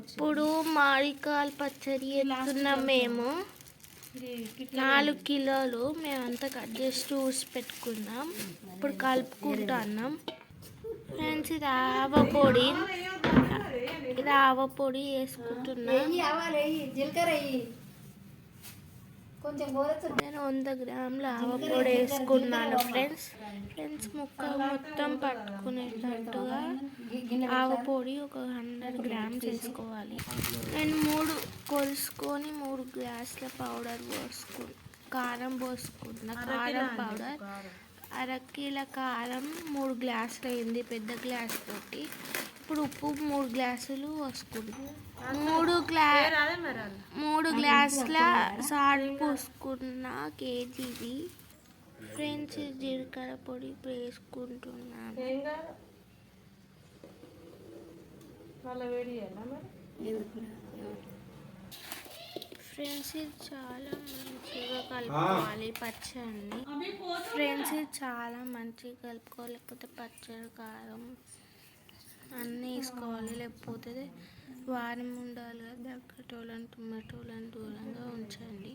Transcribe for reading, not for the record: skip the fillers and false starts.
ఇప్పుడు మామిడికాయల పచ్చడి చేస్తున్నాం మేము. 4 కిలోలు మేమంతా కట్ చేసి చూసి పెట్టుకున్నాం. ఇప్పుడు కలుపుకుంటున్నాం ఫ్రెండ్స్. ఇది ఆవ పొడి వేసుకుంటున్నాం. నేను 100 గ్రాముల ఆవ పొడి వేసుకున్నాను ఫ్రెండ్స్. ముక్క మొత్తం పట్టుకునేటట్టుగా ఆవ పొడి ఒక 100 గ్రామ్స్ వేసుకోవాలి. నేను 3 కొలుసుకొని 3 గ్లాసుల పౌడర్ కారం పోసుకున్నా. కారం పౌడర్ 1/2 కిలో కారం 3 గ్లాసులు అయింది పెద్ద గ్లాస్ తోటి. ఇప్పుడు ఉప్పు 3 గ్లాసులు పోసుకున్నాం. 3 గ్లాసుల సాల్ట్ పోసుకున్న కేజీది ఫ్రెండ్స్. జీలకర్ర పొడి వేసుకుంటున్నాను. ఫ్రెండ్స్ ఇది చాలా మంచిగా కలుపుకోవాలి పచ్చడిని. ఫ్రెండ్స్ ఇది చాలా మంచిగా కలుపుకోవాలి, లేకపోతే పచ్చడి కారం అన్నీ వేసుకోవాలి, లేకపోతే వారం ఉండాలి. దగ్గటోళ్ళని టొమాటోలను దూరంగా ఉంచండి.